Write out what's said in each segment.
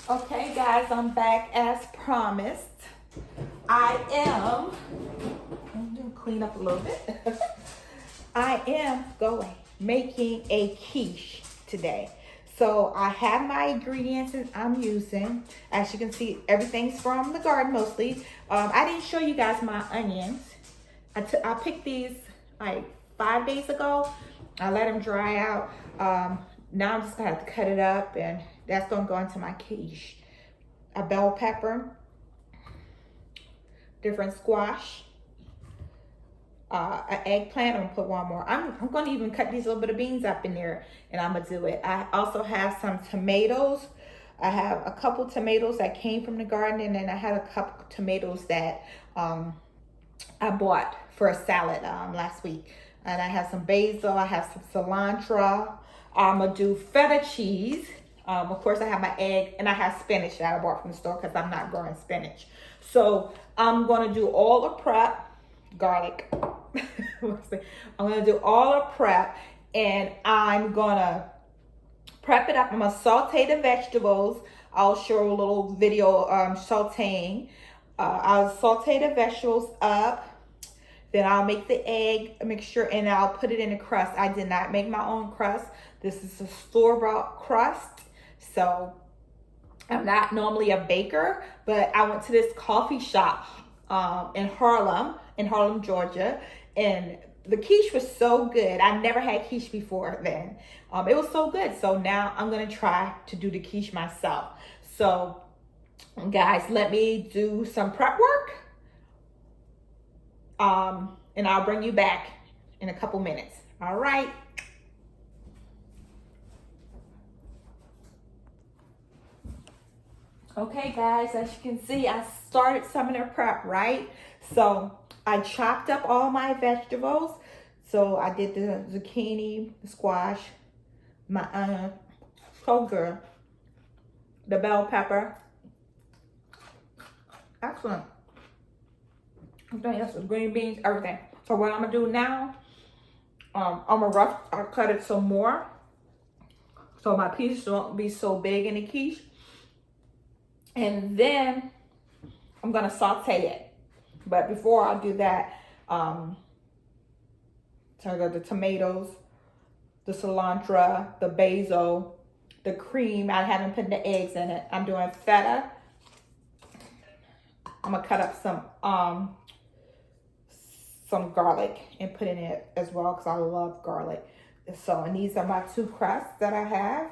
Okay, guys, I'm back as promised. I am, I'm gonna clean up a little bit. I am going making a quiche today. So I have my ingredients that I'm using. As you can see, everything's from the garden mostly. I didn't show you guys my onions. I picked these like 5 days ago. I let them dry out. Now I'm just gonna have to cut it up, and that's gonna go into my quiche. A bell pepper, different squash, an eggplant. I'm gonna put one more. I'm gonna even cut these little bit of beans up in there, and I'm gonna do it. I also have some tomatoes. I have a couple tomatoes that came from the garden, and then I had a couple tomatoes that I bought for a salad last week. And I have some basil. I have some cilantro. I'm gonna do feta cheese. Of course, I have my egg, and I have spinach that I bought from the store because I'm not growing spinach. So I'm gonna do all the prep, garlic. I'm gonna do all the prep, and I'm gonna prep it up. I'm gonna saute the vegetables. I'll show a little video sauteing. I'll saute the vegetables up. Then I'll make the egg mixture, and I'll put it in a crust. I did not make my own crust. This is a store-bought crust. So I'm not normally a baker, but I went to this coffee shop in Harlem, Georgia, and the quiche was so good. I never had quiche before then. It was so good. So now I'm gonna try to do the quiche myself. So guys, let me do some prep work. And I'll bring you back in a couple minutes. All right. Okay, guys, as you can see, I started some of the prep, right? So I chopped up all my vegetables. So I did the zucchini, the squash, my sugar, the bell pepper. Excellent. Okay, that's some green beans, everything. So what I'm gonna do now, I'll cut it some more, so my pieces won't be so big in the quiche. And then I'm gonna saute it. But before I do that, so I got the tomatoes, the cilantro, the basil, the cream. I haven't put the eggs in it. I'm doing feta. I'm gonna cut up some garlic and put in it as well because I love garlic. So, and these are my two crusts that I have.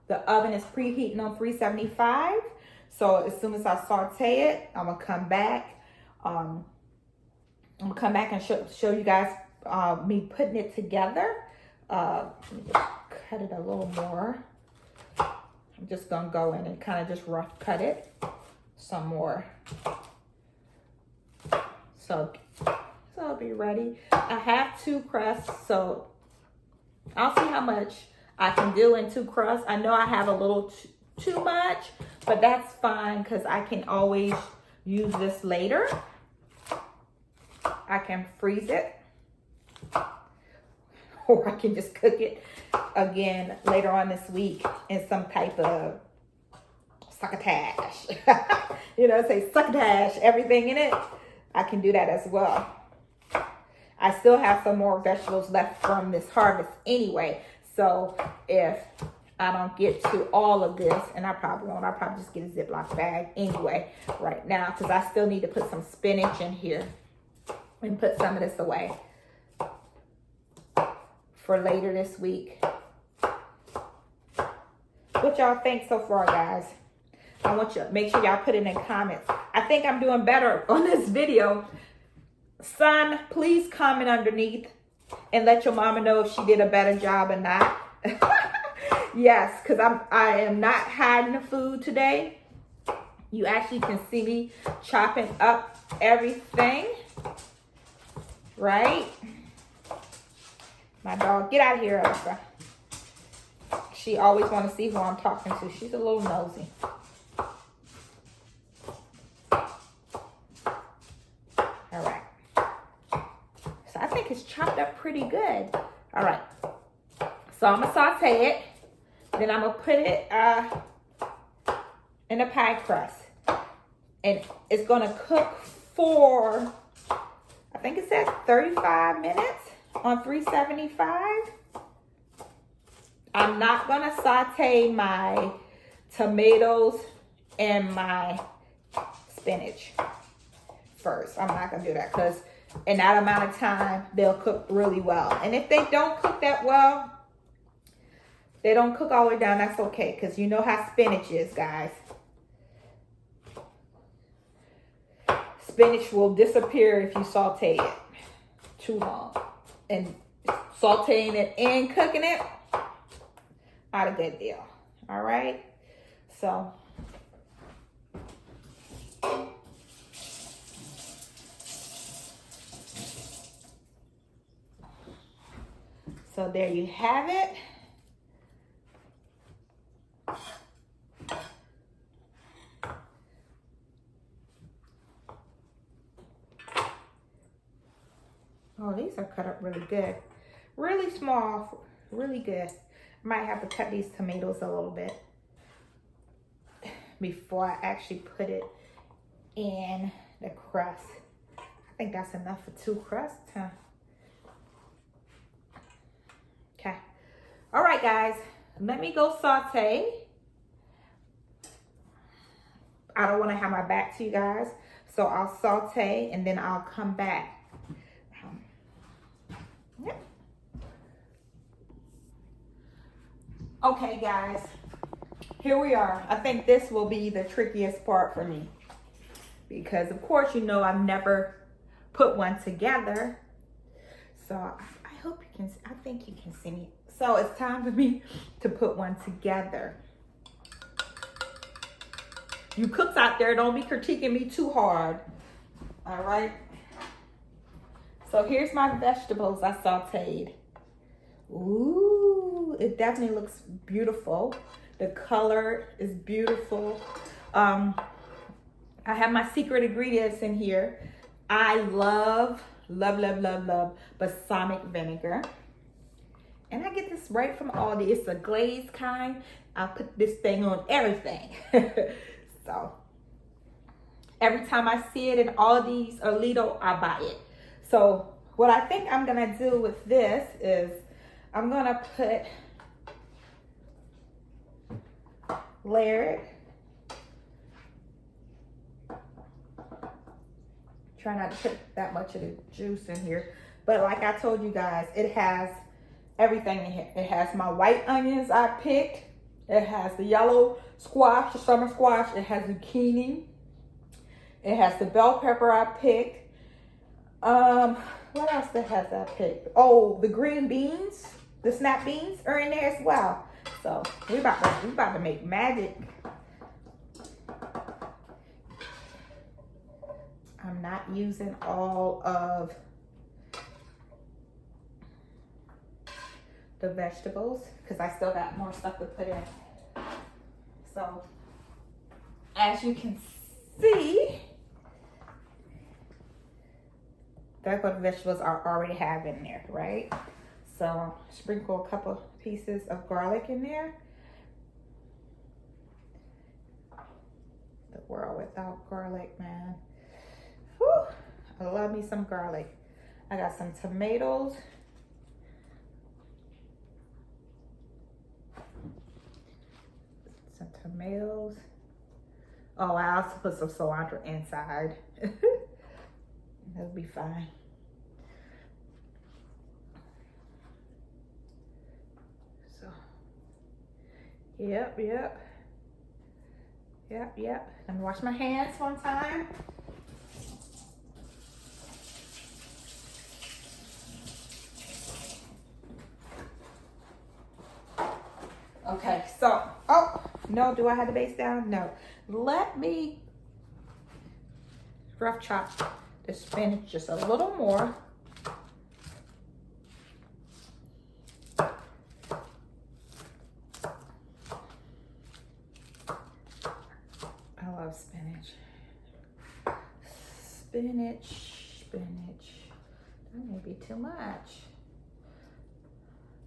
The oven is preheating on 375. So as soon as I saute it, I'm gonna come back. I'm gonna come back and show you guys me putting it together. Let me just cut it a little more. I'm just gonna go in and kind of just rough cut it some more. So I'll be ready. I have two crusts, so I'll see how much I can do in two crusts. I know I have a little too much, but that's fine because I can always use this later. I can freeze it, or I can just cook it again later on this week in some type of succotash. You know, say succotash, everything in it. I can do that as well. I still have some more vegetables left from this harvest anyway. So if I don't get to all of this, and I probably won't, I'll probably just get a Ziploc bag anyway right now because I still need to put some spinach in here and put some of this away for later this week. What y'all think so far, guys? I want you to make sure y'all put it in comments. I think I'm doing better on this video. Son, please comment underneath and let your mama know if she did a better job or not. Yes, because I am not hiding the food today. You actually can see me chopping up everything. Right? My dog, get out of here, Elsa. She always want to see who I'm talking to. She's a little nosy. All right. So I think it's chopped up pretty good. All right. So I'm going to saute it. Then I'm going to put it in a pie crust. And it's gonna cook for, I think it says 35 minutes on 375. I'm not gonna saute my tomatoes and my spinach first. I'm not gonna do that because in that amount of time, they'll cook really well. And if they don't cook that well, they don't cook all the way down, that's okay, because you know how spinach is, guys. Spinach will disappear if you saute it too long. And sauteing it and cooking it, not a good deal. All right? So, there you have it. Oh, these are cut up really good. Really small, really good. Might have to cut these tomatoes a little bit before I actually put it in the crust. I think that's enough for 2 crusts, huh? Okay. All right, guys. Let me go saute. I don't want to have my back to you guys, so I'll saute and then I'll come back. Yep. Okay, guys, here we are. I think this will be the trickiest part for me because, of course, you know I've never put one together. So I hope you can, I think you can see me. So it's time for me to put one together. You cooks out there, don't be critiquing me too hard. All right. So here's my vegetables I sauteed. Ooh, it definitely looks beautiful. The color is beautiful. I have my secret ingredients in here. I love balsamic vinegar. And I get this right from Aldi. It's a glazed kind. I put this thing on everything. So every time I see it in Aldi's or Lidl, I buy it. So what I think I'm gonna do with this is I'm gonna layer it. Try not to put that much of the juice in here. But like I told you guys, it has everything in here. It has my white onions I picked. It has the yellow squash, the summer squash. It has zucchini. It has the bell pepper I picked. What else has I picked? Oh, the green beans, the snap beans are in there as well. So we about to make magic. I'm not using all of the vegetables because I still got more stuff to put in. So as you can see, that's what the vegetables I already have in there, right? So sprinkle a couple pieces of garlic in there. The world without garlic, man. Whew, I love me some garlic. I got some tomatoes. Some tomatoes. Oh, I also put some cilantro inside. That'll be fine. So, yep. Let me wash my hands one time. Okay, so, oh, no, do I have the base down? No. Let me rough chop the spinach just a little more. I love spinach. Spinach. That may be too much.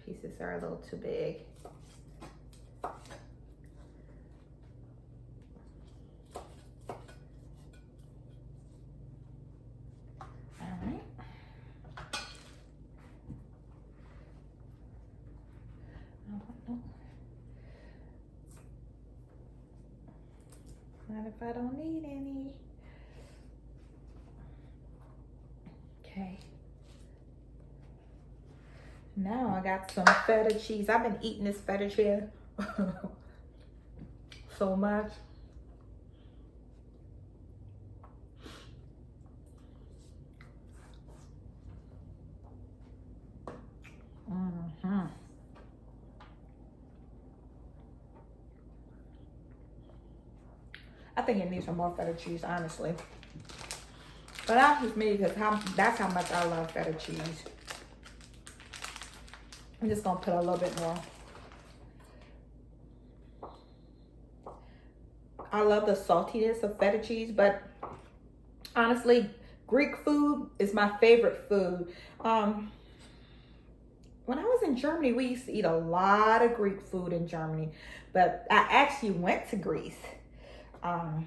Pieces are a little too big. Not if I don't need any. Okay. Now I got some feta cheese. I've been eating this feta cheese so much. I think it needs some more feta cheese, honestly. But that's just me because that's how much I love feta cheese. I'm just gonna put a little bit more. I love the saltiness of feta cheese, but honestly, Greek food is my favorite food. When I was in Germany, we used to eat a lot of Greek food in Germany, but I actually went to Greece. I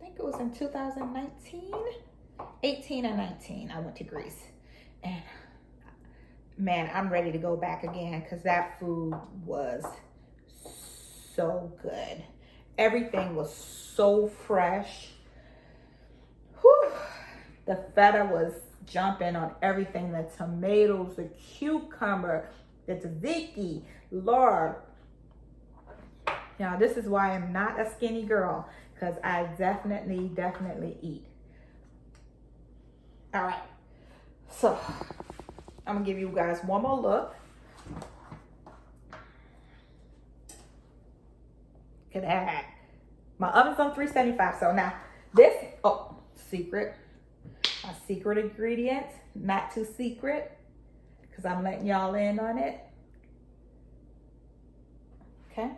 think it was in 2019, 18 and 19, I went to Greece. And man, I'm ready to go back again because that food was so good. Everything was so fresh. Whew. The feta was jumping on everything. The tomatoes, the cucumber, the tzatziki, Lord. Now, this is why I'm not a skinny girl, because I definitely eat. All right. So, I'm going to give you guys one more look. Look at that. My oven's on 375. So now this, secret. My secret ingredient. Not too secret, because I'm letting y'all in on it. Okay.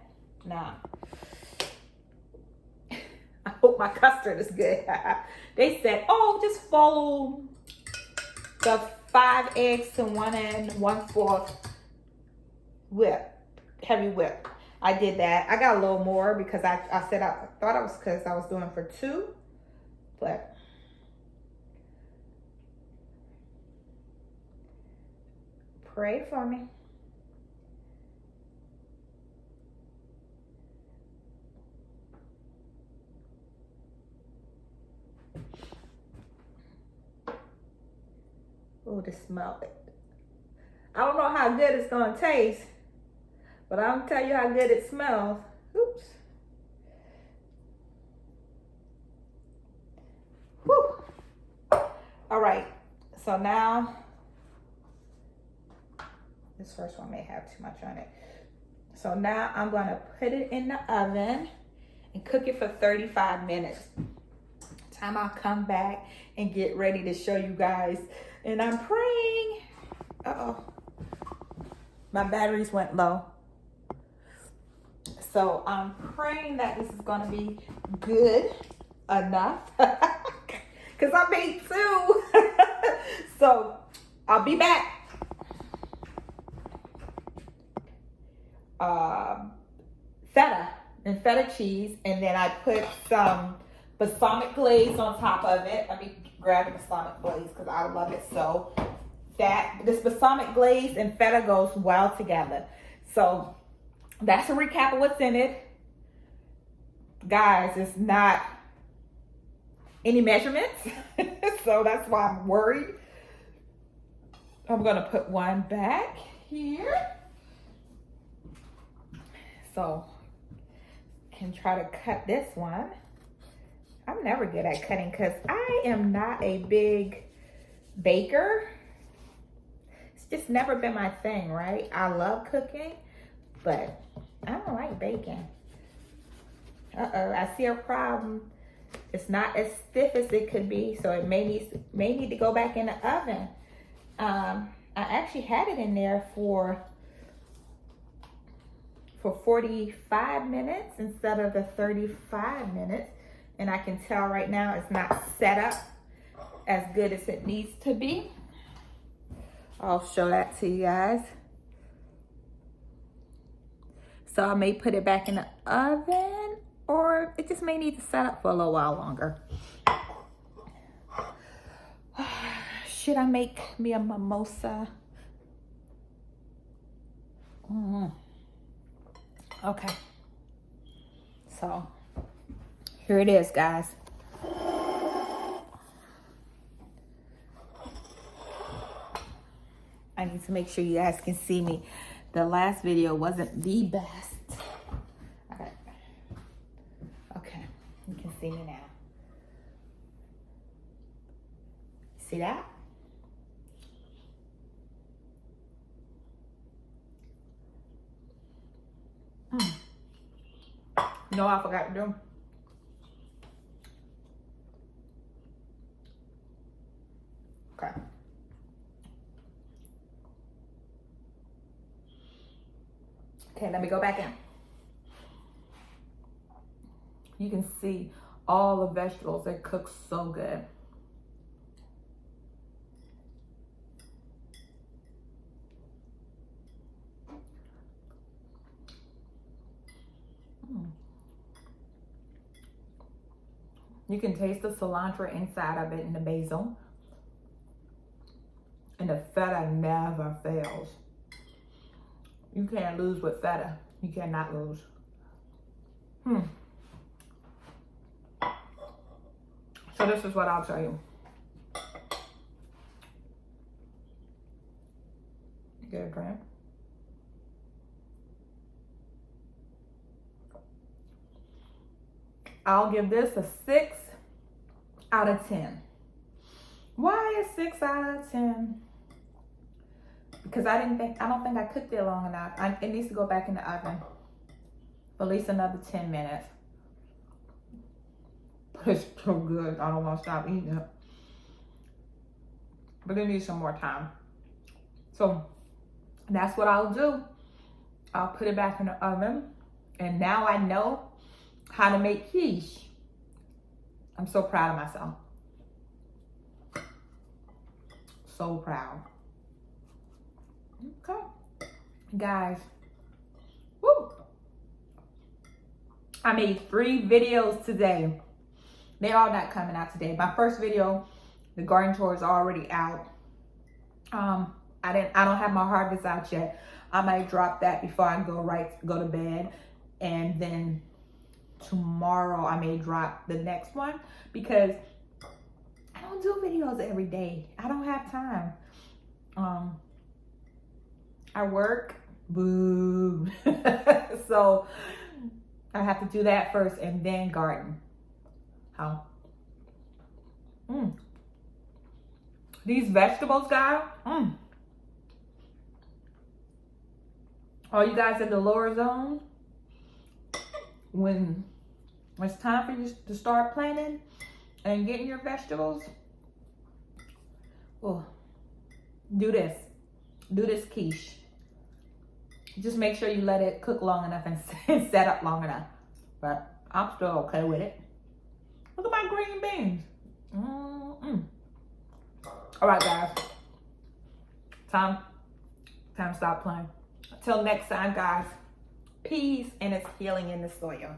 Now, I hope my custard is good. They said, oh, just follow the 5 eggs to 1 1/4 whip, heavy whip. I did that. I got a little more because I said I thought it was because I was doing it for 2, but pray for me. Oh, the smell. I don't know how good it's gonna taste, but I'm gonna tell you how good it smells. Oops. Whew. All right, so now, this first one may have too much on it. So now I'm gonna put it in the oven and cook it for 35 minutes. Time I'll come back and get ready to show you guys. And I'm praying. My batteries went low. So I'm praying that this is gonna be good enough. Cause I made 2. So I'll be back. Feta and feta cheese, and then I put some balsamic glaze on top of it. Let me grab the balsamic glaze because I love it so. This balsamic glaze and feta goes well together. So that's a recap of what's in it. Guys, it's not any measurements. So that's why I'm worried. I'm gonna put one back here. So can try to cut this one. I'm never good at cutting because I am not a big baker. It's just never been my thing, right? I love cooking, but I don't like baking. I see a problem. It's not as stiff as it could be, so it may need to go back in the oven. I actually had it in there for 45 minutes instead of the 35 minutes. And I can tell right now it's not set up as good as it needs to be. I'll show that to you guys. So I may put it back in the oven, or it just may need to set up for a little while longer. Should I make me a mimosa? Okay. So here it is, guys. I need to make sure you guys can see me. The last video wasn't the best. All right. Okay, you can see me now. See that? No, I forgot to do. Okay. Okay, let me go back in. You can see all the vegetables. They cook so good. You can taste the cilantro inside of it and the basil. And the feta never fails. You can't lose with feta. You cannot lose. So this is what I'll tell you. Get a drink. I'll give this a 6 out of 10. Why a 6 out of 10? Because I don't think I cooked it long enough. It needs to go back in the oven for at least another 10 minutes. But it's so good. I don't want to stop eating it. But it needs some more time. So that's what I'll do. I'll put it back in the oven. And now I know how to make quiche. I'm so proud of myself. So proud. Okay. Guys. Woo. I made 3 videos today. They're all not coming out today. My first video, the garden tour, is already out. I don't have my harvest out yet. I might drop that before I go to bed. And then tomorrow I may drop the next one because I don't do videos every day. I don't have time. I work, boo. So I have to do that first and then garden. How? These vegetables, guys. All you guys in the lower zone, when it's time for you to start planting and getting your vegetables, well, do this. Do this quiche. Just make sure you let it cook long enough and set up long enough. But I'm still okay with it. Look at my green beans. All right, guys. Time to stop playing. Until next time, guys. Peace, and it's healing in the soil.